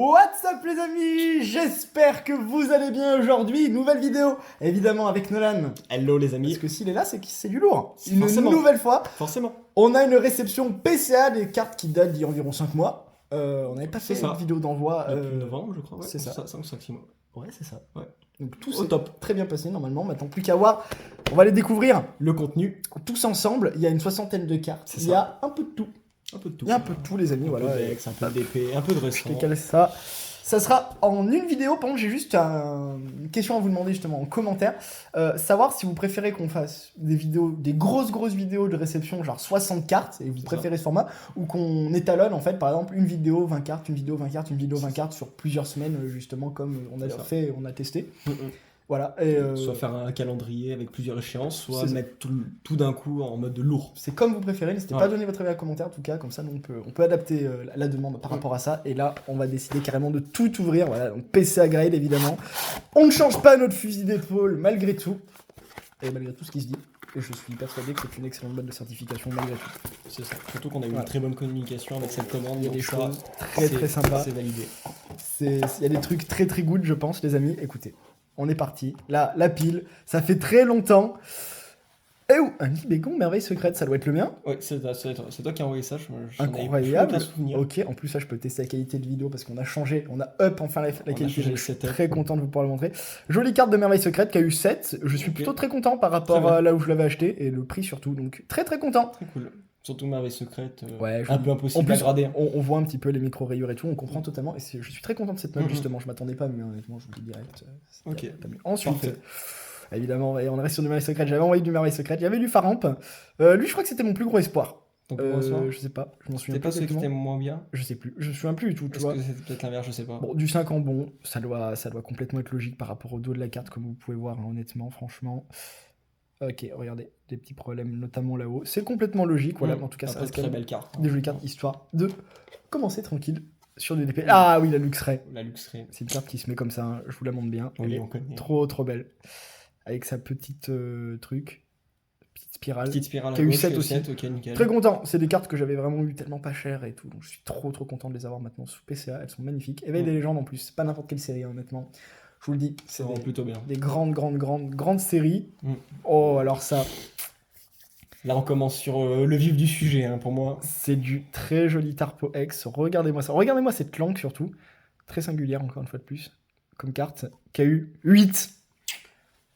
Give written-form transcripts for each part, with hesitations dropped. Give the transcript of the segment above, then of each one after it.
What's up les amis? J'espère que vous allez bien aujourd'hui. Nouvelle vidéo, évidemment avec Nolan. Hello les amis. Parce que s'il est là, c'est que c'est du lourd. Une Forcément. nouvelle fois, Forcément. on a une réception PCA des cartes qui datent d'il y a environ 5 mois. On n'avait pas fait C'est ça. une vidéo d'envoi. Depuis novembre, je crois. Ouais. c'est ça. 5 ou 6 mois. Ouais, c'est ça. Ouais. Donc tout Au s'est top. très bien passé normalement. Maintenant, plus qu'à voir. On va les découvrir Le contenu. tous ensemble. Il y a une 60aine de cartes. C'est Il ça. y a un peu de tout. Un peu de tout. Il y a un peu de tout, les amis. Un Voilà. peu d'Ex, un peu d'épée, un peu de Je récent. décale ça. Ça sera en une vidéo. Par contre, j'ai juste une question à vous demander justement en commentaire. Savoir si vous préférez qu'on fasse des vidéos, des grosses vidéos de réception, genre 60 cartes, et vous préférez ce format, ou qu'on étalonne en fait, par exemple, une vidéo 20 cartes, une vidéo 20 cartes, une vidéo 20 cartes sur plusieurs semaines, justement, comme on a C'est ça. fait, on a testé. Mm, Voilà. Et, Soit faire un calendrier avec plusieurs échéances, soit c'est ça. mettre tout d'un coup en mode lourd. C'est comme vous préférez, n'hésitez pas Ouais. à donner votre avis en commentaire en tout cas, comme ça nous, on peut adapter la demande par rapport à ça. Et là, on va décider carrément de tout ouvrir, voilà, donc PCA Grade évidemment. On ne change pas notre fusil d'épaule malgré tout, et malgré tout ce qui se dit. Et je suis persuadé que c'est une excellente boîte de certification malgré tout. C'est ça. Surtout qu'on a eu Voilà. une très bonne communication avec cette commande. Il y a des donc ça, choses très sympas. C'est validé. Il y a des trucs très good je pense les amis. Écoutez, on est parti. Là, la pile, ça fait très longtemps. Eh oh, un Libégon, merveille secrète, ça doit être le mien. Ouais, c'est toi qui as envoyé ça. J'en avais plus Incroyable. aucun souvenir. Ok, en plus, là, je peux tester la qualité de vidéo parce qu'on a changé, on a up enfin la On a qualité. changé le Je suis setup. très content de vous pouvoir le montrer. Jolie carte de merveille secrète qui a eu 7. Je suis Ok. plutôt très content par rapport Très bien. à là où je l'avais acheté et le prix surtout. Donc, très content. Très cool. Surtout Merveille Secrète, Ouais, un peu en impossible plus, à grader. on voit un petit peu les micro-rayures et tout, on comprend totalement. Et je suis très content de cette note, Mhm. justement. Je m'attendais pas, mais honnêtement, je vous le dis direct. Ok. Pas mieux. Ensuite, Parfait. évidemment, et on reste sur du merveille secrète. J'avais envoyé du merveille secrète. J'avais lu Faramp. Lui, je crois que c'était mon plus gros espoir. Donc, pour moi, Je sais pas, je m'en souviens c'était pas plus celui qui était exactement. moins bien. Je sais plus, je me souviens plus du tout, tu Est-ce vois. que c'était peut-être l'inverse, je sais pas. Bon, du 5 en bon, ça doit complètement être logique par rapport au dos de la carte, comme vous pouvez voir, hein, honnêtement, franchement. Ok, regardez, des petits problèmes, notamment là-haut. C'est complètement logique, voilà, mais en tout cas, ça Après, reste quand très même belle carte. des jolies cartes, histoire de commencer tranquille sur du DP. Ah oui, la Luxray. La Luxray. C'est une carte qui se met comme ça, hein, je vous la montre bien. Elle Oui, est on connaît. trop belle. Avec sa petite petite spirale. Petite spirale Qui à a eu gauche, 7 qui a eu aussi. 7, ok, nickel. Très content, c'est des cartes que j'avais vraiment eu tellement pas chères et tout, donc je suis trop content de les avoir maintenant sous PCA, elles sont magnifiques. Éveil des légendes en plus, c'est pas n'importe quelle série, hein, honnêtement. Je vous le dis, C'est c'est vraiment plutôt bien. des grandes séries. Mm. Oh, alors ça, Là, on commence sur le vif du sujet, hein, pour moi. c'est du très joli Tarpo X. Regardez-moi ça. Regardez-moi cette langue surtout. Très singulière, encore une fois de plus, comme carte, qui a eu 8.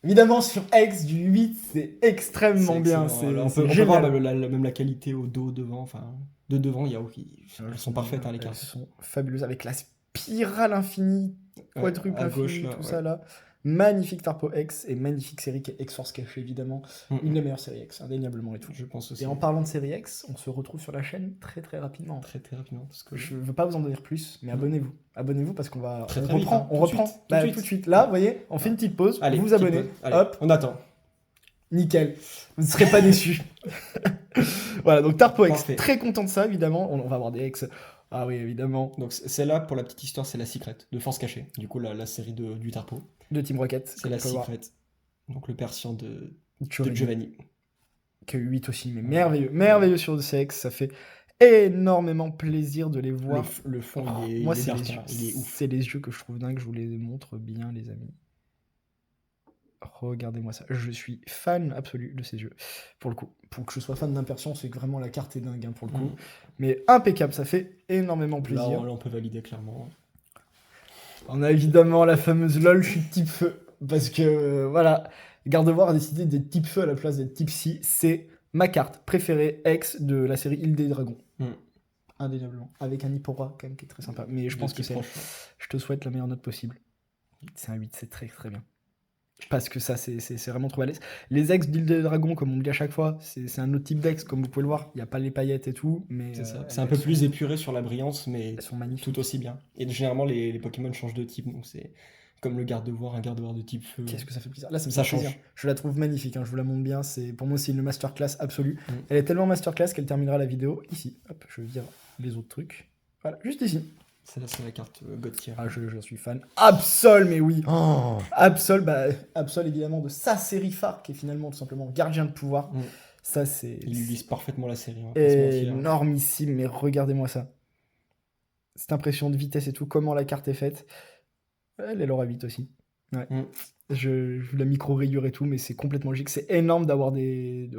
Évidemment, sur X, du 8, c'est extrêmement C'est bien. excellent. C'est Alors, on c'est peut voir génial. même la qualité au dos, devant. Enfin, de devant, il y a elles sont parfaites, hein, les Elles cartes. sont fabuleuses avec la spirale infinie, quadruple à gauche, infinie, là, tout ouais. ça là. Magnifique Tarpo X et magnifique série qui est X-Force Caché, évidemment. Mm. Une des meilleures séries X, indéniablement et tout. Je pense aussi. Et en parlant de série X, on se retrouve sur la chaîne très rapidement. Très rapidement. Parce que Je veux pas vous en dire plus, mais abonnez-vous. Abonnez-vous parce qu'on va. Très on vite, reprend. hein. On Tout de reprend. suite, Bah, tout de tout de suite. Là, vous voyez, on fait une petite pause. Allez, vous vous petite abonnez. pause. Allez, Hop, on attend. nickel. Vous ne serez pas déçus. Voilà, donc Tarpo X. Parfait. Très content de ça, évidemment. On va avoir des X. Ah oui, évidemment. Donc celle-là, pour la petite histoire, c'est la Secret de Force Cachée. Du coup, la série du Tarpo. De Team Rocket. C'est comme la on peut voir. Secret. Donc le persian de Giovanni. Giovanni. Qui a eu 8 aussi, mais merveilleux sur le sexe. Ça fait énormément plaisir de les voir. Le fond, Oh, il est, moi, il est c'est dark, les yeux. hein. Il est ouf. C'est les yeux que je trouve dingue. Je vous les montre bien, les amis. Regardez-moi ça. Je suis fan absolu de ces yeux. Pour le coup. Pour que je sois fan d'un persian, c'est que vraiment la carte est dingue, hein, pour le coup. Mais impeccable, ça fait énormément Là, plaisir. on peut valider clairement. On a évidemment la fameuse LOL, je suis type feu. Parce que, voilà, Gardevoir a décidé d'être type feu à la place d'être type si. C'est ma carte préférée ex de la série Île des Dragons. Mm. Indéniablement. Avec un Hippora, quand même, qui est très sympa. Mais je pense que c'est. Je te souhaite la meilleure note possible. C'est un 8, c'est très bien. Parce que ça, c'est vraiment trop balèze. Les ex d'Île des Dragons, comme on me dit à chaque fois, c'est un autre type d'ex, comme vous pouvez le voir. Il n'y a pas les paillettes et tout, mais C'est ça. C'est un peu plus épuré sur la brillance, mais elles sont magnifiques. tout aussi bien. Et généralement, les Pokémon changent de type, donc c'est comme le garde-voir, un garde-voir de type feu. Qu'est-ce que ça fait plaisir. Là, ça me Ça fait plaisir. change. Je la trouve magnifique, hein, je vous la montre bien. Pour moi, c'est une masterclass absolue. Mm. Elle est tellement masterclass qu'elle terminera la vidéo ici. Hop, je vire les autres trucs. Voilà, juste ici. C'est la carte God Tier. Ah, je suis fan. Absol, mais oui. Absol, Absol, évidemment, de sa série phare, qui est finalement tout simplement Gardien de pouvoir. Mm. Ça, c'est Il illustre parfaitement la série. On va pas se mentir. énormissime, mais regardez-moi ça. cette impression de vitesse et tout, comment la carte est faite. Elle aura 8 aussi. Ouais. Je la micro-rayure et tout, mais c'est complètement logique. C'est énorme d'avoir des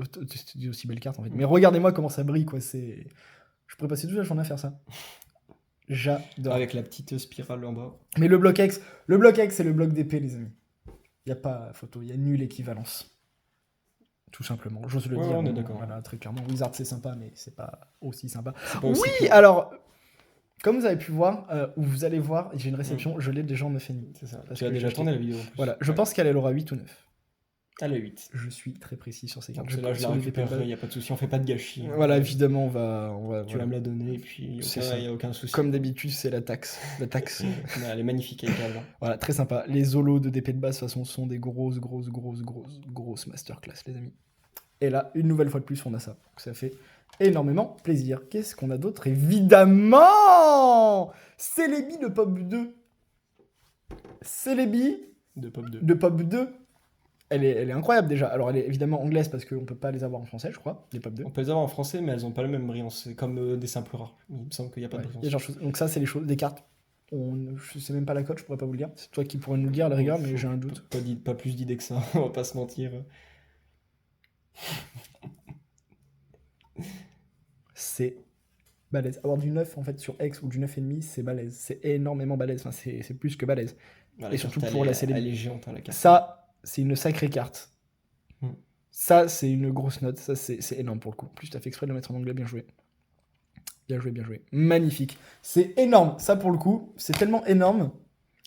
aussi belles cartes en fait. Mais regardez-moi comment ça brille, quoi. Je pourrais passer toute la journée à faire ça. J'adore. Avec la petite spirale en bas. Mais le bloc X, c'est le bloc d'épée, les amis. Il n'y a pas photo, il y a nulle équivalence. Tout simplement, j'ose le Ouais, dire. on est d'accord. Voilà, très clairement. Wizard, c'est sympa, mais c'est pas aussi sympa. C'est pas aussi Oui, cool. alors, comme vous avez pu voir, ou vous allez voir, j'ai une réception, je l'ai déjà en 9,5. C'est ça. Parce Tu as que déjà j'ai tourné la vidéo en plus. Voilà, je pense qu'elle aura 8 ou 9. Elle a 8. Je suis très précis sur ces cartes. Donc celle-là, je la sur les récupérerai, épées il n'y a pas de souci, on fait pas de gâchis. Voilà, évidemment, on va Tu vas me la donner, et puis il C'est ça. n'y a aucun souci. Comme d'habitude, c'est la taxe. La taxe. Mais elle est magnifique avec elle. Voilà, très sympa. Les holos de DP de base, de toute façon, sont des grosses masterclass, les amis. Et là, une nouvelle fois de plus, on a ça. Donc ça fait énormément plaisir. Qu'est-ce qu'on a d'autre? Évidemment Celebi de Pop 2. Celebi De Pop 2. de Pop 2. Elle est incroyable déjà. Alors, elle est évidemment anglaise parce qu'on peut pas les avoir en français, je crois, les Pop 2. On peut les avoir en français, mais elles n'ont pas la même brillance. C'est comme des simples rares. Il me semble qu'il n'y a pas de Ouais, brillance. il y a genre donc ça, c'est les choses, des cartes. Je sais même pas la cote, je pourrais pas vous le dire. C'est toi qui pourrais nous le dire à la rigueur, mais j'ai un doute. Pas plus d'idées que ça, on va pas se mentir. C'est balèze. Avoir du 9 en fait sur X ou du 9,5, c'est balèze. C'est énormément balèze. Enfin, c'est plus que balèze. Voilà, Et la surtout carte, pour la Elle Celebi. est géante, hein, la carte. Ça, c'est une sacrée carte. Hmm. Ça, c'est une grosse note. Ça, c'est énorme pour le coup. En plus, t'as fait exprès de le mettre en anglais. Bien joué. Bien joué, bien joué. Magnifique. C'est énorme. Ça, pour le coup, c'est tellement énorme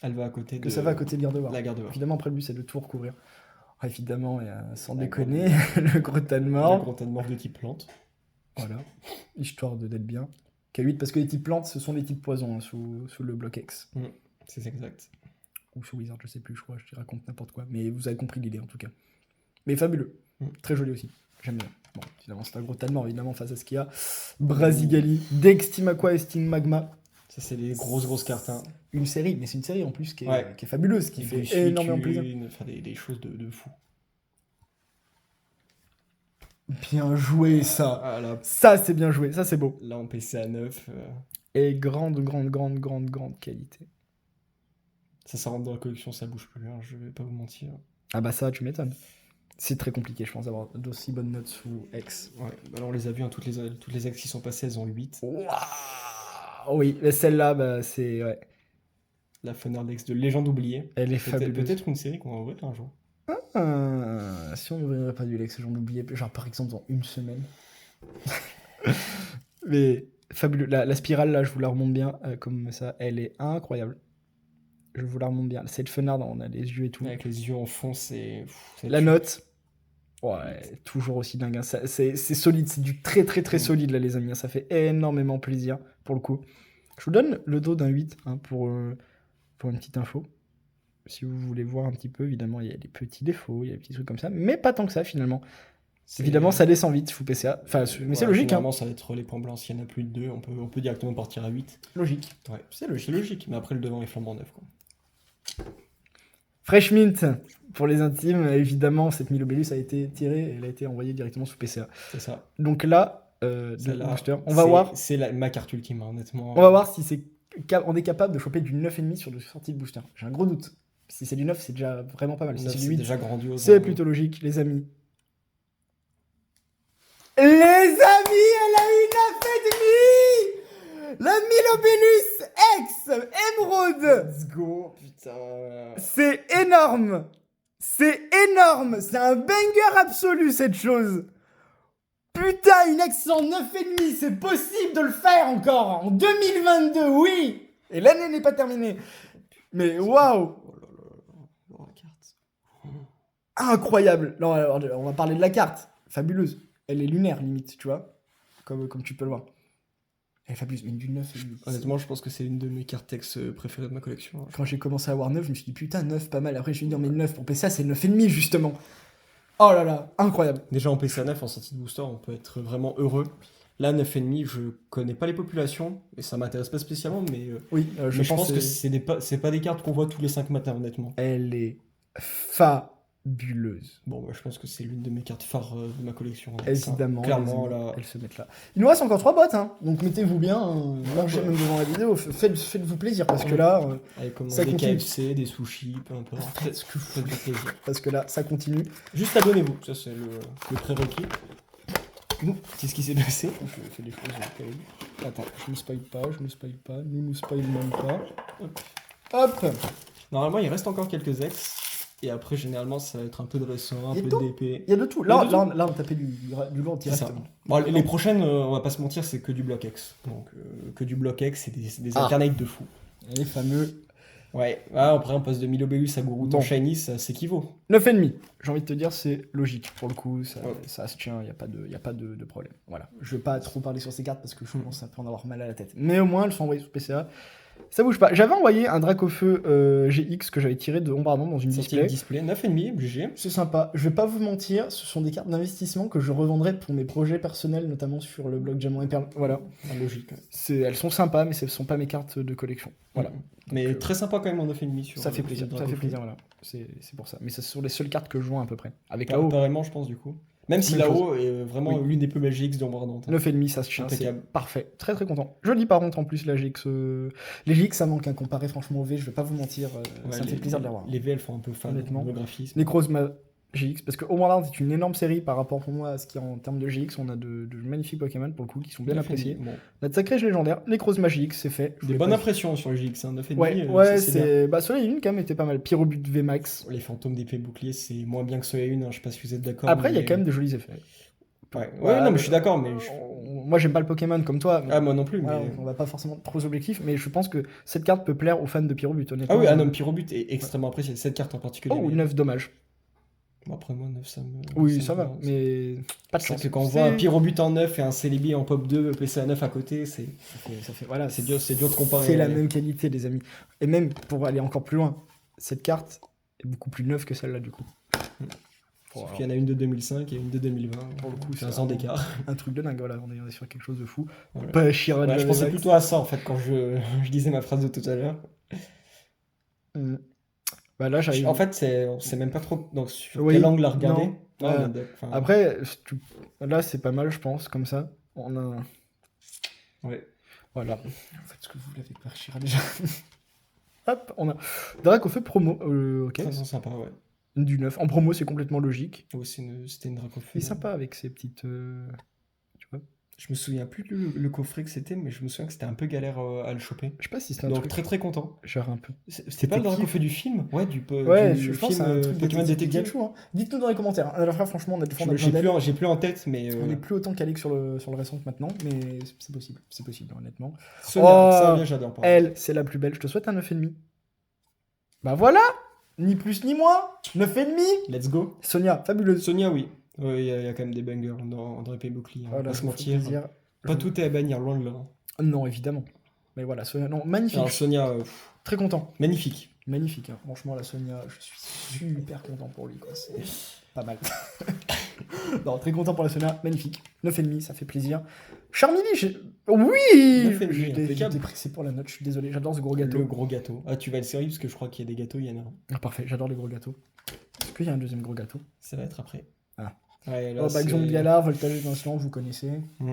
Elle va à côté que ça va à côté de Gardevoir. la garde. Évidemment, après, lui, c'est de tout recouvrir. Ah, évidemment, sans La déconner, le gros tas de La mort. grande de mort de type plante. Voilà. Histoire d'être bien. K8, parce que les types plantes, ce sont les types poison hein, sous le bloc X. C'est exact. Ou sous Wizard, je sais plus, je crois, je te raconte n'importe quoi. Mais vous avez compris l'idée en tout cas. Mais fabuleux. Très joli aussi. J'aime bien. Bon, évidemment, c'est un gros tas de mort, évidemment, face à ce qu'il y a. Brasigali, Dextimaqua et Sting Magma. Ça, c'est des grosses cartes. Hein. Une série, mais c'est une série en plus qui est, Ouais. qui est fabuleuse, qui fait énormément plaisir. Enfin, des choses de fou. Bien joué, ça. Ah, là, Ça, c'est bien joué. Ça, c'est beau. là, en PC à 9. Et grande qualité. Ça rentre dans la collection, ça bouge plus. Hein, je vais pas vous mentir. Ah bah ça, tu m'étonnes. C'est très compliqué, je pense, d'avoir d'aussi bonnes notes sous X. Ouais. Alors, on les a vues, hein, toutes les ex qui sont passées, elles ont 8. Waouh. Oui, mais celle-là, bah, c'est... Ouais. La Fenard d'Ex de Légende oubliée. Elle est fabuleuse. Peut-être une série qu'on va ouvrir un jour. Si on n'ouvrirait pas du Lex, j'en oubliais, genre par exemple dans une semaine. Mais fabuleux. La spirale, là, je vous la remonte bien, comme ça, elle est incroyable. Je vous la remonte bien. Cette Fenard, on a les yeux et tout. Avec les yeux en fond, c'est... La note, ouais, toujours aussi dingue. Hein. C'est solide, c'est du très solide, là, les amis. Hein. Ça fait énormément plaisir, pour le coup. Je vous donne le dos d'un 8, hein, pour une petite info. Si vous voulez voir un petit peu, évidemment, il y a des petits défauts, il y a des petits trucs comme ça, mais pas tant que ça, finalement. Évidemment, ça descend vite, sous PCA. Enfin, mais c'est logique. Normalement, Hein. ça va être les points blancs. S'il y en a plus de 2, on peut directement partir à 8. Logique. Ouais, c'est logique. Mais après, le devant est flambant neuf, quoi. Fresh Mint, pour les intimes, évidemment, cette Milobellus a été tirée et elle a été envoyée directement sous PCA. C'est ça. Donc là, Celle-là, booster, on va voir. C'est ma carte ultime, hein, honnêtement. On va voir si on est capable de choper du 9,5 sur de sorties de booster. J'ai un gros doute. Si c'est du 9, c'est déjà vraiment pas mal. Si c'est du 8, déjà grandiose. c'est plutôt logique, les amis. Les amis, elle a eu 9,5! La Milobellus X Emerald! Let's go, putain. C'est énorme! C'est énorme! C'est un banger absolu, cette chose! Putain, une X en 9,5, c'est possible de le faire encore! En 2022, oui! Et l'année n'est pas terminée. Mais waouh! Oh, la carte. Incroyable! Non, alors, on va parler de la carte. Fabuleuse. Elle est lunaire, limite, tu vois? Comme tu peux le voir. Elle est fabuleuse, mais du 9,5. Honnêtement, je pense que c'est une de mes cartes ex préférées de ma collection. Quand j'ai commencé à avoir 9, je me suis dit putain, 9, pas mal. Après, je me suis dit, non, mais 9 pour PCA, c'est 9,5 justement. Oh là là, incroyable. Déjà en PC à 9, en sortie de booster, on peut être vraiment heureux. Là, 9,5, je connais pas les populations, et ça m'intéresse pas spécialement, mais, Oui, je pense que c'est pas des cartes qu'on voit tous les 5 matins, honnêtement. Elle est fabuleuse. bulleuse. Bon, bah, je pense que c'est l'une de mes cartes phares de ma collection. Hein. Évidemment, Clairement, les amis, là. elles se mettent là. Il nous reste encore 3 boîtes, hein. Donc mettez-vous bien, mangez même devant la vidéo, faites-vous plaisir, parce que là, Avec comme ça des continue. KFC, des sushis, peu importe. faites ce que vous Faites-vous plaisir. parce que là, ça continue. Juste abonnez-vous, ça c'est le prérequis. C'est ce qui s'est passé. Je fais des choses terribles. Attends, je me spoil pas, nous spoil même pas. Hop. Normalement, il reste encore quelques ex. Et après, généralement, ça va être un peu de récent, un Il y a peu tout. de DP. Il y a de tout. Il y a Là, de là, on tapait du lourd C'est ça. directement. Bon, les prochaines, on va pas se mentir, c'est que du bloc X. Donc, que du bloc X, c'est des Ah. alternates de fou. Les fameux Ouais, après, on passe de Milobelus à Gourouton Bon. Shiny, ça s'équivaut. 9,5. J'ai envie de te dire, c'est logique. Pour le coup, ça, Ouais. ça se tient, il n'y a pas de problème. Voilà. Je vais pas trop parler sur ces cartes parce que je commence un peu à en avoir mal à la tête. Mais au moins, elles sont envoyées sur PCA. Ça bouge pas. J'avais envoyé un Dracofeu GX que j'avais tiré de Bombardement dans une Sortie de display. display, 9,5, obligé. C'est sympa. Je vais pas vous mentir, ce sont des cartes d'investissement que je revendrai pour mes projets personnels, notamment sur le blog Diamant et Perle. Voilà. Ah, logique. Elles sont sympas, mais ce ne sont pas mes cartes de collection. Voilà. Mais Donc, très sympa quand même en 9,5 sur. Ça fait sur plaisir. Ça Dracofeu. fait plaisir, voilà. C'est pour ça. Mais ce sont les seules cartes que je joue à peu près. Avec Pas- là-haut, Pareillement, je pense, du coup. Même si Même là-haut est vraiment Oui. l'une des plus belles GX d'Ombrardante. 9,5, ça se tient. C'est Impeccable. parfait. Très très content. Joli par contre en plus la GX. Les GX, ça manque, hein, comparé franchement au V, je vais pas vous mentir. Ça me fait plaisir de les voir. Les V, elles font un peu fan, Honnêtement. le graphisme. Necrozma GX, parce que Homeworld est une énorme série par rapport pour moi à ce qu'il y a en termes de GX. On a de magnifiques Pokémon pour le coup qui sont bien 9,5. appréciés. Bon. On a de sacrés légendaires. Necrozma GX, c'est fait. Je Des voulais bonnes pas- impressions sur le GX, hein, 9,5. Ouais, ça, c'est bien. c'est. Bah, Soleil Lune quand même était pas mal. Pyrobut VMAX. Les fantômes d'épée bouclier, c'est moins bien que Soleil Lune, hein, je sais pas si vous êtes d'accord. Après, il y a mais- quand même de jolis effets. Ouais, non, mais je suis d'accord, mais. Moi, j'aime pas le Pokémon comme toi. mais- Ah, moi non plus, mais. Voilà, on va pas forcément trop objectif, mais je pense que cette carte peut plaire aux fans de Pyrobut, honnêtement. Ah oui, non, Pyrobut est extrêmement apprécié, cette carte en particulier. Oh, mais- 9, dommage. Bon, après, moi, 9, ça me. Oui, me ça va, balance. mais pas de C'est chance. que quand on voit un Pyrobut en 9 et un Celebi en pop 2, PCA 9 à côté, c'est Voilà, c'est dur de comparer. C'est la même qualité, les amis. Et même pour aller encore plus loin, cette carte est beaucoup plus neuve que celle-là, du coup. Sauf qu'il y en a une de 2005 et une de 2020. Pour le coup, c'est c'est 15 ans vraiment- d'écart. Un truc de dingue, voilà, on est sur quelque chose de fou. Voilà. Pas Chiron Ouais, je de pensais Vex. plutôt à ça en fait quand je disais ma phrase de tout à l'heure. Mm. Bah là, j'arrive. En fait, c'est même pas trop. Donc, sur Oui, quel angle la regarder non. Non, Ouais. enfin, Après, là, c'est pas mal, je pense, comme ça. On a. ouais. Voilà. En fait, ce que vous voulez avec Parchira déjà. Hop, on a Dracofeu promo. Ok. Très sympa, ouais. Du 9. En promo, c'est complètement logique. Oh, c'était une Dracofeu. Il est sympa avec ses petites. Tu vois. Je me souviens plus le coffret que c'était, mais je me souviens que c'était un peu galère à le choper. Je sais pas si c'est un Donc truc. très très content. Genre un peu. C'était pas le Dracofeu du film? Ouais, Ouais, du je pense que film c'est un truc Pokémon de Détective. Pikachu. Hein. Dites-nous dans les commentaires. Alors, frère, franchement, on a des fois, on a besoin d'aide. J'ai plus en tête, mais. On est plus autant calé que sur le récent que maintenant, mais c'est possible. C'est possible, honnêtement. Sonia, Oh, Sonia, j'adore. par Elle, c'est la plus belle. Je te souhaite un 9,5. Bah voilà! Ni plus ni moins! 9,5! contre. Let's go. Sonia, fabuleuse. Sonia, oui. Il y a quand même des bangers dans Épée Bouclier. Voilà, Pas se ça me fait mentir. plaisir. Pas tout est à bannir, loin de là. Non, évidemment. Mais voilà, Sonia, non, magnifique. Alors Sonia, Très content. magnifique. Magnifique, hein. Franchement, la Sonia, je suis super content pour lui, quoi. C'est pas mal. Non, très content pour la Sonia, magnifique. 9,5, ça fait plaisir. Charmilly, oui! 9,5, J'étais impeccable. pressé pour la note, je suis désolé, j'adore ce gros gâteau. Le gros gâteau. Ah, tu vas le servir parce que je crois qu'il y a des gâteaux, il y en a un. Ah, parfait, j'adore les gros gâteaux. Est-ce qu'il y a un deuxième gros gâteau? Ça va être après. Ah. Ouais, là, Oh, c'est- Baxon Galar, Voltage étincelant, vous connaissez. Mm.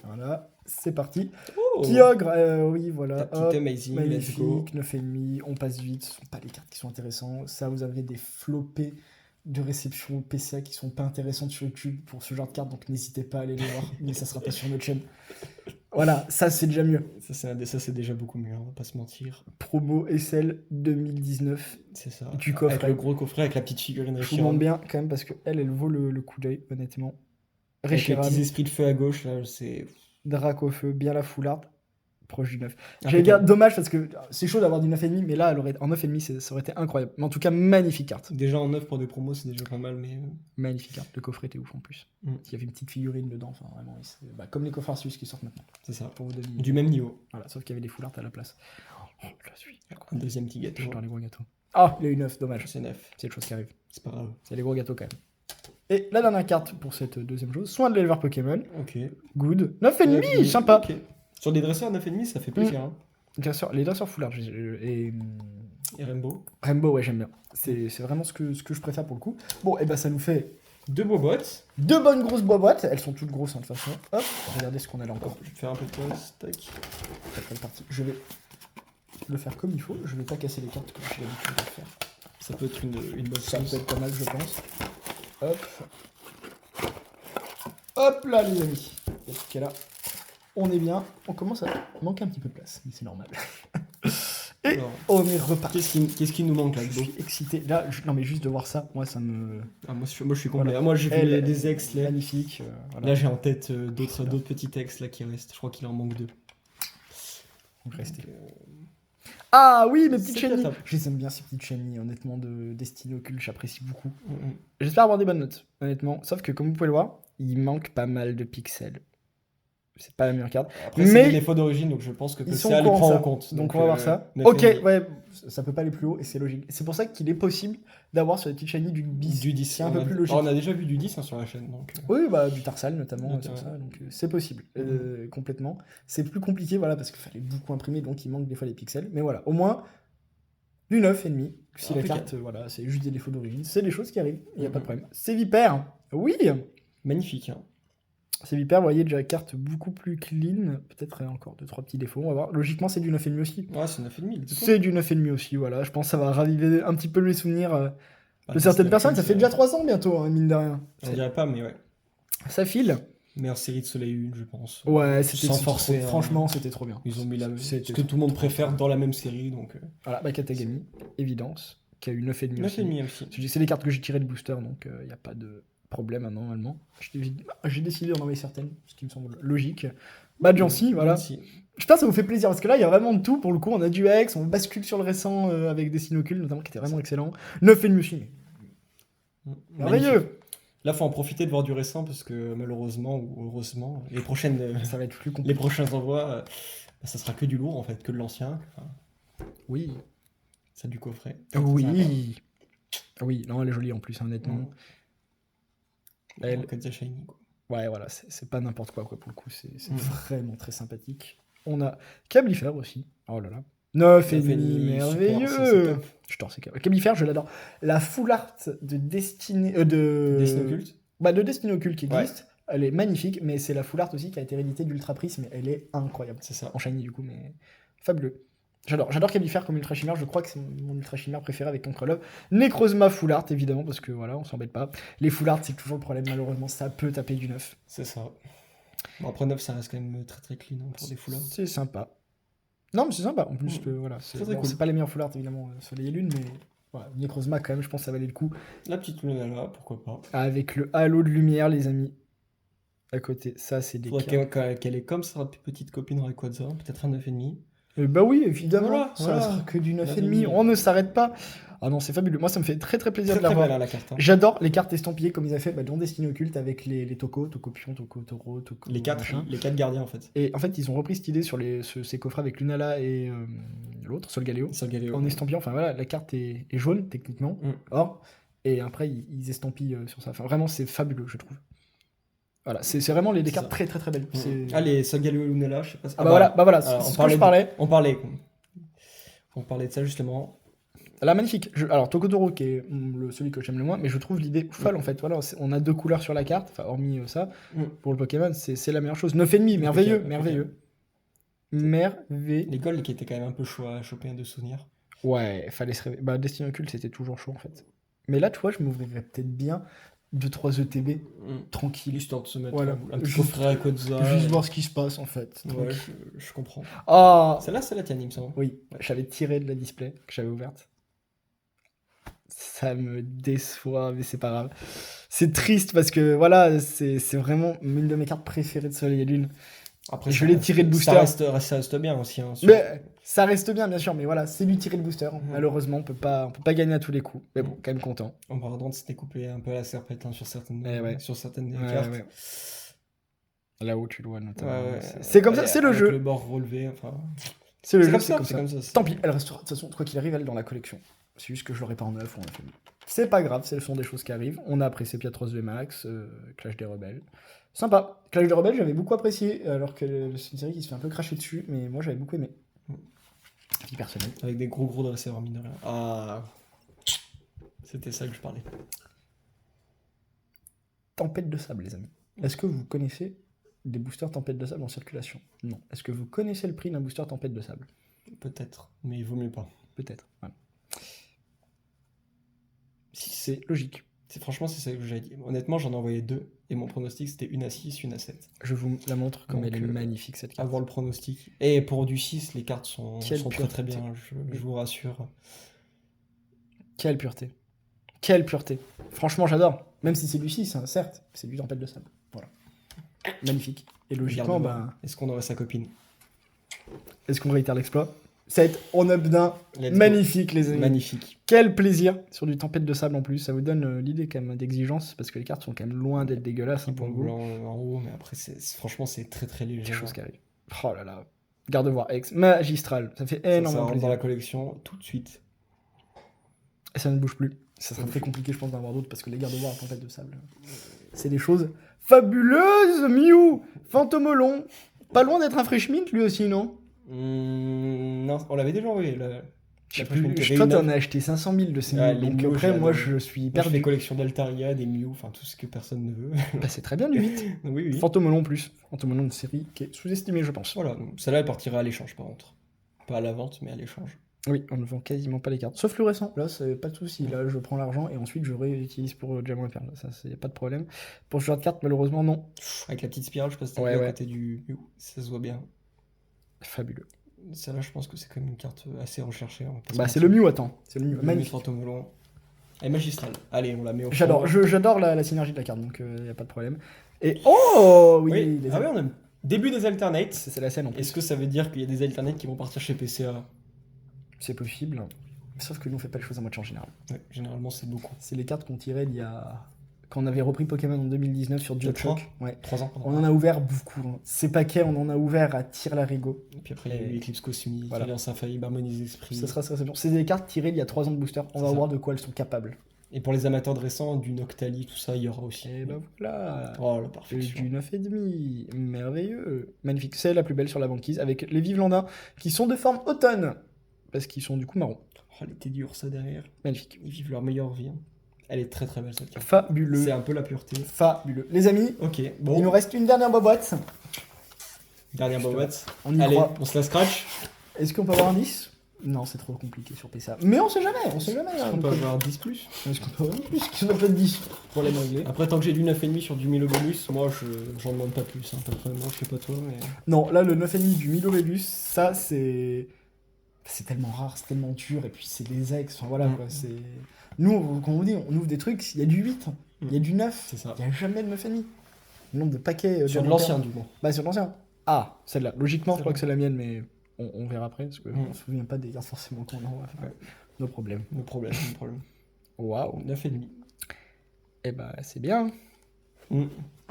Voilà, c'est parti. Oh, Kyogre, oui, voilà. ta Hop, petite amazing, let's go. magnifique, 9,5, on passe vite, ce sont pas les cartes qui sont intéressantes. Ça, vous avez des flopés de réception PCA qui sont pas intéressantes sur YouTube pour ce genre de cartes, donc n'hésitez pas à aller les voir, mais ça sera pas sur notre chaîne. Voilà, ça c'est déjà mieux. Ça, c'est déjà beaucoup mieux, on va pas se mentir. Promo SL 2019. C'est ça. Du coffret. Avec le gros coffret, avec la petite figurine Je vous Reshiram. demande bien quand même parce que elle vaut le coup d'œil, honnêtement. Avec les Reshiram, petits esprits de feu à gauche, là, c'est. Dracofeu, bien la foularde, proche du 9. J'allais Impeccable. dire dommage parce que c'est chaud d'avoir du 9,5, mais là, en 9,5, ça aurait été incroyable. Mais en tout cas, magnifique carte. Déjà en 9 pour des promos, c'est déjà pas mal, mais. Magnifique carte. Le coffret était ouf en plus. Mm. Il y avait une petite figurine dedans, enfin vraiment, comme les coffres Arceus qui sortent maintenant. C'est ça. Pour vous donner. Du même niveau. Voilà, sauf qu'il y avait des foulards à la place. Oh, je suis. Un deuxième petit gâteau. J'adore les gros gâteaux. Ah, il y a eu 9, dommage. C'est 9. C'est une chose qui arrive. C'est pas grave. C'est les gros gâteaux quand même. Et la dernière carte pour cette deuxième chose, soin de l'éleveur Pokémon. Ok. Good. 9,5, sympa. Ok. Sur des dresseurs 9,5, ça fait plaisir. Hein. Les dresseurs foulards. Et Et Rainbow. Rainbow, ouais, j'aime bien. C'est vraiment ce que je préfère pour le coup. Bon, et bah ça nous fait 2 beaux boîtes. 2 bonnes grosses boîtes. Elles sont toutes grosses, hein, de toute façon. Hop, regardez ce qu'on a là encore. Je vais faire un peu de pause. Tac. Après partie. Je vais le faire comme il faut. Je vais pas casser les cartes comme j'ai l'habitude de le faire. Ça peut être une bonne Ça chose. peut être pas mal, je pense. Hop. Hop là, les amis. Et ce là, on est bien. On commence à manquer un petit peu de place, mais c'est normal. Et Alors, on est reparti. qu'est-ce qui nous manque là, Je Gbo? suis excité. Là, non mais juste de voir ça, moi ça me... Ah, moi, je suis complet. Voilà. Ah, moi, j'ai vu Elle, des ex là. magnifique. Voilà. Là, j'ai en tête d'autres petits textes là qui restent. Je crois qu'il en manque 2. Donc, restez. Ah oui, mes petites c'est chenilles. bien top. Je les aime bien ces petites chenilles, honnêtement, de Destiny Ocult, j'apprécie beaucoup. Mm. J'espère avoir des bonnes notes, honnêtement. Sauf que comme vous pouvez le voir, il manque pas mal de pixels. C'est pas la meilleure carte. Après, Mais c'est des défauts d'origine, donc je pense que ils sont PCA au les courant prend de en ça. compte. Donc on va voir ça. 9 Ok, et demi. ouais, ça peut pas aller plus haut et c'est logique. C'est pour ça qu'il est possible d'avoir sur les petites chenilles du 10. Du 10. C'est un peu plus logique. On a déjà vu du 10 hein, sur la chaîne. Donc, Oui, bah du Tarsal notamment, Donc, sur ouais. ça, donc c'est possible, complètement. C'est plus compliqué, voilà, parce qu'il fallait beaucoup imprimer, donc il manque des fois les pixels. Mais voilà, au moins du 9,5. Si la Impeccable. carte, voilà, c'est juste des défauts d'origine, c'est des choses qui arrivent, il n'y a pas de Mhm. problème. C'est Vipère, oui. Magnifique. Hein. C'est Vipère, vous voyez déjà la carte beaucoup plus clean, peut-être encore 2-3 petits défauts, on va voir. Logiquement, c'est du 9,5 aussi. Ouais, c'est 9,5. C'est du 9,5 aussi, voilà. Je pense que ça va raviver un petit peu les souvenirs Ah, de certaines Destiny personnes. Ça Ocult, fait déjà 3 ans bientôt, hein, mine de rien. On dirait pas, mais ouais. Ça file. Meilleure série de Soleil 1, je pense. Ouais, c'était Sans trop- forcer, hein. Franchement, c'était trop bien. Ils ont mis C'était ce que tout le monde préfère dans la même série, donc. Voilà, bah Katagami, évidence, qui a eu 9,5 aussi. 9,5 aussi. C'est les cartes que j'ai tirées de booster, donc il n'y a pas de problème hein, normalement. J'ai décidé d'en envoyer certaines, ce qui me semble logique. Bah Jancy, voilà. Si. J'espère que ça vous fait plaisir, parce que là, il y a vraiment de tout. Pour le coup, on a du X, on bascule sur le récent avec des Sinocules, notamment, qui était vraiment excellent. 9,5 aussi, mais Magnifique. merveilleux. Là, faut en profiter de voir du récent parce que malheureusement ou heureusement, les Ça va être plus les compliqué. prochains envois, ça sera que du lourd en fait, que de l'ancien. Enfin, Oui. ça du coffret. Oui. Oui, non, elle est jolie en plus, honnêtement. Elle- Comme ça, shiny. Quoi. Ouais, voilà, c'est pas n'importe quoi, pour le coup, c'est vraiment très sympathique. On a Cablifer aussi, oh là là. 9,5, merveilleux. C'est top. Je tords, c'est Cablifer, je l'adore. La full art de Destiny... Destiny Ocult. Bah, de Destiny Ocult qui Ouais. existe, elle est magnifique, mais c'est la full art aussi qui a été rééditée d'Ultra Prism, elle est incroyable. C'est ça. En shiny du coup, mais fabuleux. J'adore Cablifer comme Ultra Shimmer, je crois que c'est mon Ultra Shimmer préféré avec Conquer Love. Necrozma full art évidemment, parce que voilà, on s'embête pas. Les full art, c'est toujours le problème, malheureusement, ça peut taper du 9. C'est ça. Bon, après 9, ça reste quand même très très clean hein, pour des foulards. C'est sympa. Non, mais c'est sympa, en plus que voilà, c'est Très bon, cool. c'est pas les meilleurs full art évidemment, Soleil et Lune, mais voilà, Necrozma quand même, je pense que ça valait le coup. La petite lune là, pourquoi pas. Avec le halo de lumière, les amis. À côté, ça c'est des Faudrait cartes. qu'elle est comme sa petite copine Rayquaza, peut-être un 9,5. Bah oui, évidemment, Voilà, ça voilà. sera que du 9,5, 9,5. on ne s'arrête pas. Ah non, c'est fabuleux, moi ça me fait très très plaisir Très de très l'avoir. belle hein, la carte. Hein. J'adore les cartes estampillées comme ils avaient fait dans Destiny Ocult avec les Toko, Tokopion, Toko Toro, Toko Les 4 machin. gardiens en fait. Et en fait, ils ont repris cette idée sur ces coffrets avec Lunala et l'autre, Solgaleo, Solgaleo. en estampillant. Enfin voilà, la carte est jaune techniquement, Mm. or, et après ils estampillent sur ça. Enfin vraiment, c'est fabuleux, je trouve. Voilà, c'est vraiment des C'est cartes ça. très très très belles. C'est- Ah, les Solgaleo et Lunella, je sais pas si... Ah bah voilà, Alors, c'est ce que je parlais. On parlait de ça justement. Là, magnifique. Alors, Tokotoro, qui est celui que j'aime le moins, mais je trouve l'idée folle en fait. Voilà, on a 2 couleurs sur la carte, enfin, hormis ça, Mm. pour le Pokémon, c'est la meilleure chose. 9,5, merveilleux, Impeccable, merveilleux. Merveilleux. Les golds qui étaient quand même un peu chauds à choper un de souvenirs. Ouais, fallait se réveiller. Bah, Destiny Ocult, c'était toujours chaud en fait. Mais là, tu vois, je m'ouvrirais peut-être bien 2-3 ETB, tranquille. Histoire de se mettre Voilà. un petit Juste- coffret Rayquaza. Juste voir ce qui se passe en fait. Ouais, tranquille. je comprends. Ah Celle-là, c'est la tienne, il me semble. oui, j'avais tiré de la display que j'avais ouverte. Ça me déçoit, mais c'est pas grave. C'est triste parce que voilà, c'est vraiment une de mes cartes préférées de Soleil et Lune. Après, Je l'ai tiré de booster. Ça reste bien aussi. Hein, Mais ça reste bien, bien sûr, mais voilà, c'est lui tirer le booster. Mhm. Malheureusement, on peut pas gagner à tous les coups. Mais bon, quand même content. On va de se découper un peu à la serpette hein, sur certaines, Ouais. sur certaines Ouais, cartes. ouais. Là-haut, tu le vois notamment. Ouais, ouais. C'est comme ça, Ouais, c'est le avec jeu. Le bord relevé, enfin. C'est le C'est jeu, comme c'est ça, comme c'est ça. comme ça. Tant pis, elle restera. De toute façon, quoi qu'il arrive, elle est dans la collection. C'est juste que je l'aurais pas en neuf ou en FMI. C'est pas grave, ce sont des choses qui arrivent. On a apprécié Piatros VMAX, Clash des Rebelles. Sympa. Clash des Rebelles, j'avais beaucoup apprécié, alors que c'est une série qui se fait un peu cracher dessus, mais moi j'avais beaucoup aimé. Vie personnelle. Avec des gros dresseurs, mine de rien. Ah. C'était ça que je parlais. Tempête de sable, les amis. Est-ce que vous connaissez des boosters tempête de sable en circulation? Non. Est-ce que vous connaissez le prix d'un booster tempête de sable? Peut-être, mais il vaut mieux pas. Peut-être. Voilà. Si c'est logique. Franchement, c'est ça que j'avais dit. Honnêtement, j'en ai envoyé 2, et mon pronostic c'était une à 6, une à 7. Je vous la montre comme Donc, elle est magnifique cette carte. Avoir le pronostic. Et pour du 6, les cartes sont Quelle très bien, je vous rassure. Quelle pureté. Quelle pureté. Franchement, j'adore. Même si c'est du 6, hein, certes, c'est du tempête de sable. Voilà. Magnifique. Et logiquement, Regarde-moi. Est-ce qu'on aurait sa copine? est-ce qu'on réitère l'exploit? 7, on up d'un. Let's go. Magnifique, les amis. Magnifique. Quel plaisir sur du tempête de sable en plus. Ça vous donne l'idée quand même d'exigence parce que les cartes sont quand même loin d'être dégueulasses. Petit Pour point le coup. blanc en haut, mais après, franchement, c'est très léger. Quelque chose qui arrive. Oh là là. Garde-voir X. Magistral. Ça fait énormément Ça rentre plaisir. dans la collection tout de suite. Et ça ne bouge plus. Ça sera très compliqué, je pense, d'en avoir d'autres parce que les garde-voir en tempête de sable, c'est des choses fabuleuses. Mew, Fantomolon. Pas loin d'être un fresh mint lui aussi, non? Non, on l'avait déjà envoyé. Je sais plus. Toi, t'en as acheté 500 000 de ces Ah, Mew. les Donc Mew, après, moi, j'adore. je suis Moi, je fais perdu. des collections d'Altaria, des Mew, enfin tout ce que personne ne veut. Bah, c'est très bien du 8. Oui. Fantomolon plus. Fantomolon, une série qui est sous-estimée, je pense. Voilà, donc celle-là, elle partira à l'échange par contre. Pas à la vente, mais à l'échange. Oui, on ne vend quasiment pas les cartes. Sauf fluorescent. Là, c'est pas de souci. Là, je prends l'argent et ensuite je réutilise pour Diamant et Perle. Ça, c'est pas de problème. Pour ce genre de carte, malheureusement, non. Avec la petite spirale, je sais pas si t'as Ouais, vu à ouais. côté du Mew, ça se voit bien. Fabuleux. Celle-là, je pense que c'est quand même une carte assez recherchée. On va pas se Bah, c'est mentir. le Mew, attends. C'est le Mew. Le Magnifique. Fantomolon. Elle est magistrale. Allez, on la met au J'adore. fond. J'adore la synergie de la carte, donc y a pas de problème. Et oh oui, Oui. les Ah ouais, on a début des alternates. c'est la scène en plus. Est-ce que ça veut dire qu'il y a des alternates qui vont partir chez PCA? C'est possible. Sauf que nous, on fait pas les choses à moitié en général. Ouais, généralement, c'est beaucoup. C'est les cartes qu'on tirait il y a. Quand on avait repris Pokémon en 2019 sur Duo Peut-être trois. Shock. Ouais. 3 ans, pardon. On en a ouvert beaucoup. Hein. Ces paquets, on en a ouvert à tire larigot. Et puis après, il y a eu Eclipse Cosmique, Voilà. Alliance Infaillible, Harmonie des Esprits. Ça sera très bien. C'est des cartes tirées il y a 3 ans de booster. On C'est va ça. voir de quoi elles sont capables. Et pour les amateurs de récents, du Noctali, tout ça, il y aura aussi. Et ben voilà. Oh, la perfection. Du 9,5. Merveilleux. Magnifique. C'est la plus belle sur la banquise avec les Vivlandins qui sont de forme automne. Parce qu'ils sont du coup marron. Oh, les Teddy ça derrière. Magnifique. Ils vivent leur meilleure vie. Hein. Elle est très belle cette carte. Fabuleux. C'est un peu la pureté. Fabuleux. Les amis, Ok, il bon. nous reste une dernière boîte. Dernière Juste boîte. On y Allez, croit. on se la scratch. Est-ce qu'on peut avoir un 10? Non, c'est trop compliqué sur PSA. Mais on sait jamais, on sait jamais. hein, On peut donc, avoir 10 plus. Est-ce qu'on peut avoir un plus? Qui soit pas de 10 pour les régler. Après, tant que j'ai du 9,5 sur du Milobonus, moi, j'en demande pas plus. Hein. Personnellement, je sais pas toi, mais. Non, là, le 9,5 du Milobellus, ça, c'est. C'est tellement rare, c'est tellement dur, et puis c'est des ex, enfin voilà quoi, c'est. Nous, quand on vous dit, on ouvre des trucs, il y a du 8, il y a du 9, C'est ça. il n'y a jamais de 9,5. Le nombre de paquets. Sur de Diamant l'ancien, Perle. du moins. Bah, sur l'ancien. Ah, celle-là. Logiquement, je C'est crois vrai. que c'est la mienne, mais on verra après, parce qu'on Mm. se souvient pas des cartes forcément qu'on envoie. Ouais. Nos problèmes. No problème, no problème. Waouh. 9,5. Eh bah, c'est bien.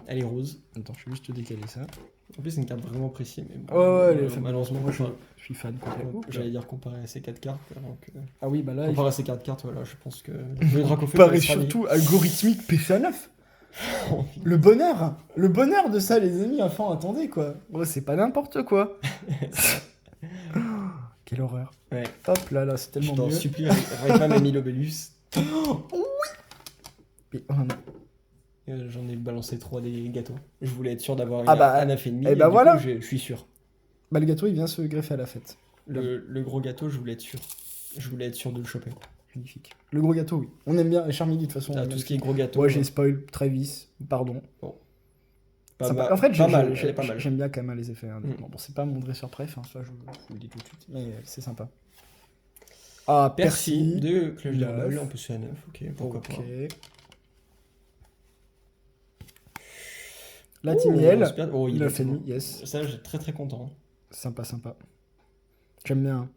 Elle est rose. Attends, je vais juste te décaler ça. En plus, c'est une carte vraiment appréciée. Mais bon, Ouais, elle est malheureusement, moi, comparé- je suis fan complet. Oups, j'allais dire comparé à ces 4 cartes. Donc, Ah oui, bah là, comparé à ces 4 cartes, voilà, je pense que le Dracofeu paraît sera surtout algorithmique PSA 9. Le bonheur de ça, les amis, enfants, attendez quoi. Oh, c'est pas n'importe quoi. Quelle horreur. Ouais. Hop là, c'est Je tellement t'en mieux. supplie, avec pas mes Milobellus. Et- oh non. J'en ai balancé 3 des gâteaux. Je voulais être sûr d'avoir Ah bah, un 9,5. eh et bah du voilà. coup, je suis sûr. Bah, le gâteau, il vient se greffer à la fête. Le gros gâteau, je voulais être sûr. Je voulais être sûr de le choper. Magnifique. Le gros gâteau, oui. On aime bien. Et Charmilly, de toute façon. Ah, on tout aime ce qui est gros gâteau. Ouais, j'ai spoil Travis, pardon. pas Sympa. mal. En fait, pas mal. Elle est j'ai- pas mal. j'aime bien quand même les effets. Hein, bon, c'est pas mon dresseur préf, hein, ça je vous le dis tout de suite, mais c'est sympa. Ah, Percy Percy. de Cloche Neuf. d'Herbal, on peut se faire 9, ok, pourquoi Ok. pas. La Timiel. Oh, il est 9,5, beau. yes. Ça, j'ai très content. Sympa, sympa. J'aime bien. Hein.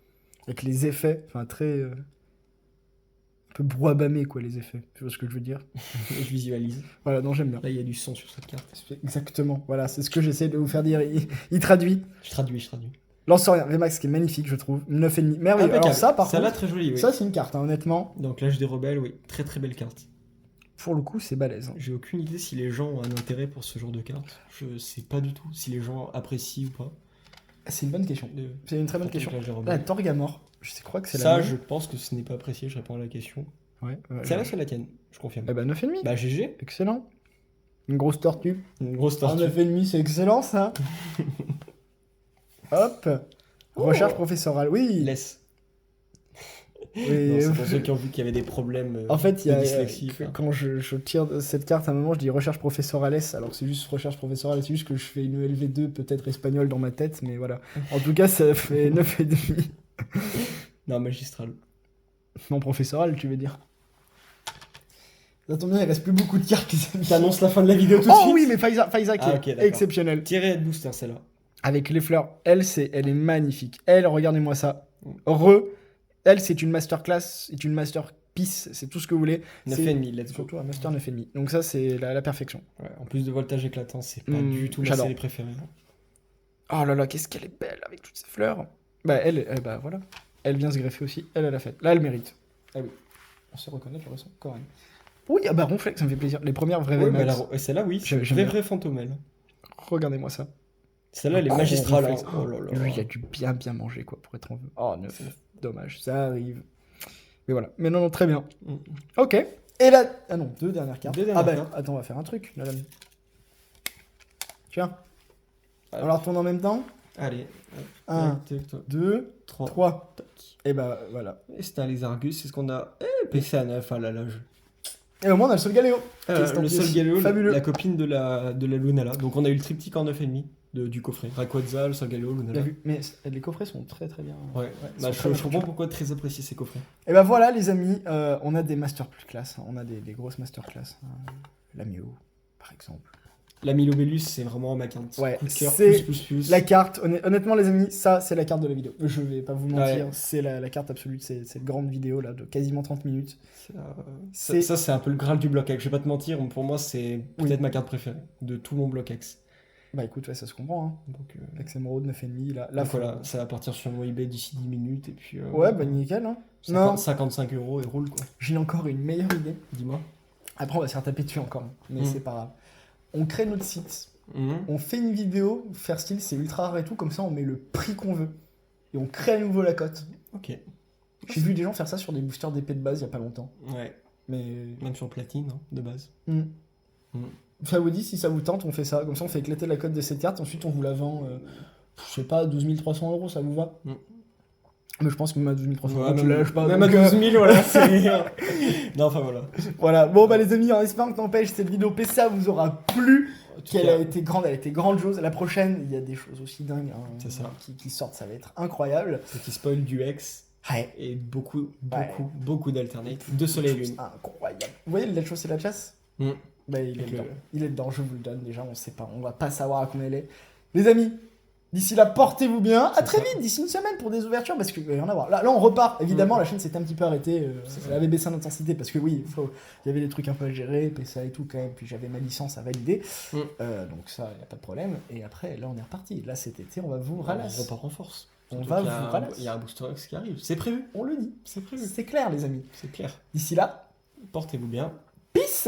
Avec les effets, enfin très. Un peu brouhabamé, quoi, les effets. Tu vois ce que je veux dire? Je visualise. Voilà, non, j'aime bien. Là, il y a du son sur cette carte. Exactement, voilà, c'est ce que j'essaie de vous faire dire. Il traduit. Je traduis. Lanceur Vmax qui est magnifique, je trouve. 9,5. Merveilleux. Impeccable. Alors, ça, par Celle-là, contre, très jolie, oui. ça, c'est une carte, hein, honnêtement. Donc, l'âge des rebelles, oui. Très belle carte. Pour le coup, c'est balèze. Hein. J'ai aucune idée si les gens ont un intérêt pour ce genre de carte. Je sais pas du tout si les gens apprécient ou pas. C'est une bonne question. C'est une très bonne question. Là, Torgamore, je crois que c'est la ça, mienne. je pense que ce n'est pas apprécié, je réponds à la question. Ouais, Celle-là, c'est la tienne, je confirme. Eh bah 9,5. Bah GG. Excellent. Une grosse tortue. Une grosse En tortue. 9,5, c'est excellent ça. Hop. Recherche professorale, oui. Laisse. Oui. Non, c'est pour ceux qui ont vu qu'il y avait des problèmes En fait, il y de a, dyslexie. quand je tire cette carte, à un moment, je dis recherche professorale S, alors que c'est juste recherche professorale, c'est juste que je fais une LV2, peut-être espagnol dans ma tête, mais voilà. En tout cas, ça fait 9,5. Non, magistral. Non, professoral, tu veux dire. Ça tombe bien, il reste plus beaucoup de cartes. T'annonces la fin de la vidéo tout de suite. Oh oui, mais Faiza qui ok, est d'accord. exceptionnel. Tirez de booster, celle-là. Avec les fleurs, elle est magnifique. Elle, regardez-moi ça. Elle, c'est une masterclass, c'est une masterpiece, c'est tout ce que vous voulez. 9,5, let's go. Surtout un master 9,5. Donc ça, c'est la perfection. Ouais, en plus de voltage éclatant, c'est pas du tout ma j'adore. série préférée. Oh là là, qu'est-ce qu'elle est belle avec toutes ces fleurs. Bah bah voilà. Elle vient se greffer aussi. Elle a fait. Là, elle mérite. Ah oui. On sait reconnaître le ressort quand même. Oui, ah bah Ronflex, ça me fait plaisir. Les premières vraies Oui, VMAX. mais celle-là, oui, c'est J'aime bien. vrai fantomelle. Regardez-moi ça. Celle-là, elle est Gros magistrale. Ronflex. Oh là là. Lui, il a dû bien manger, quoi, pour être en vue. Oh, 9. Dommage, ça arrive. Mais voilà. Mais non, très bien. Ok. Et là... Ah non, deux dernières cartes. Deux dernières bah, cartes. attends, on va faire un truc, madame. Tiens. Alors. On la retourne en même temps. Allez. 1, 2, 3. 3. Et bah, voilà. Et c'est un les Argus, c'est ce qu'on a. PC à 9, ah là là. Et au moins, on a le Sol Galéo. Le Sol Galéo, Fabuleux. la copine de la Lunala. Donc on a eu le triptyque en 9,5 du coffret. Rayquaza, le Sol Galéo, Bien Lunala. vu. Mais les coffrets sont très bien. Ouais, ils bah, sont très je comprends pourquoi très apprécié ces coffrets. Et bah voilà, les amis, on a des masterclass. On a des grosses masterclass. La Mew, par exemple. La Milobellus, c'est vraiment ma carte. Ouais, Coup de cœur, c'est plus. La carte, honnêtement, les amis, ça, c'est la carte de la vidéo. Je vais pas vous mentir, Ouais. c'est la carte absolue de cette grande vidéo là, de quasiment 30 minutes. Ça, c'est un peu le graal du bloc X. Je vais pas te mentir, pour moi, c'est peut-être ma carte préférée de tout mon bloc X. Bah écoute, ouais, ça se comprend. Hein. Donc, Avec Emerald 9,5, là. donc voilà, ça va partir sur mon eBay d'ici 10 minutes. Et puis, Ouais, bah nickel. Hein. 55 € et roule quoi. J'ai encore une meilleure idée. Dis-moi. Après, on va se faire taper dessus encore, mais c'est pas grave. On crée notre site. On fait une vidéo, faire style, c'est ultra rare et tout, comme ça on met le prix qu'on veut. Et on crée à nouveau la cote. Ok. J'ai vu des gens faire ça sur des boosters d'épée de base il y a pas longtemps. Ouais. Mais. Même sur platine, hein, de base. Ça vous dit, si ça vous tente, on fait ça. Comme ça on fait éclater la cote de cette carte, ensuite on vous la vend, je sais pas, 12 300 €, ça vous va Mais je pense que même à 12 300 €, tu la lâches pas. Même à 12 000, voilà, c'est rien. Non, enfin voilà. Voilà, bon bah les amis, en espérant que n'empêche, cette vidéo PCA vous aura plu. Qu'elle a été grande, elle a été grandiose. La prochaine, il y a des choses aussi dingues c'est ça. Qui sortent, ça va être incroyable. C'est qui spoil du X Ouais. et beaucoup d'alternatives. De soleil et lune. Incroyable. Vous voyez le chose c'est la chasse Bah il est Avec dedans. Il est dedans, je vous le donne déjà, on sait pas, on va pas savoir à combien elle est. Les amis, d'ici là, portez-vous bien. À très vite, d'ici une semaine pour des ouvertures, parce qu'il va y en avoir. Là on repart. Évidemment, la chaîne s'est un petit peu arrêtée. Elle avait baissé en intensité, parce que oui, il y avait des trucs un peu à gérer, PSA et tout quand même, puis j'avais ma licence à valider. Donc ça, il n'y a pas de problème. Et après, là, on est reparti. Là, cet été, on va vous ralasser. On repart en force. On va vous ralasser. Il y a un booster X qui arrive. C'est prévu. On le dit. C'est prévu. C'est clair, les amis. C'est clair. D'ici là, Portez-vous bien. peace.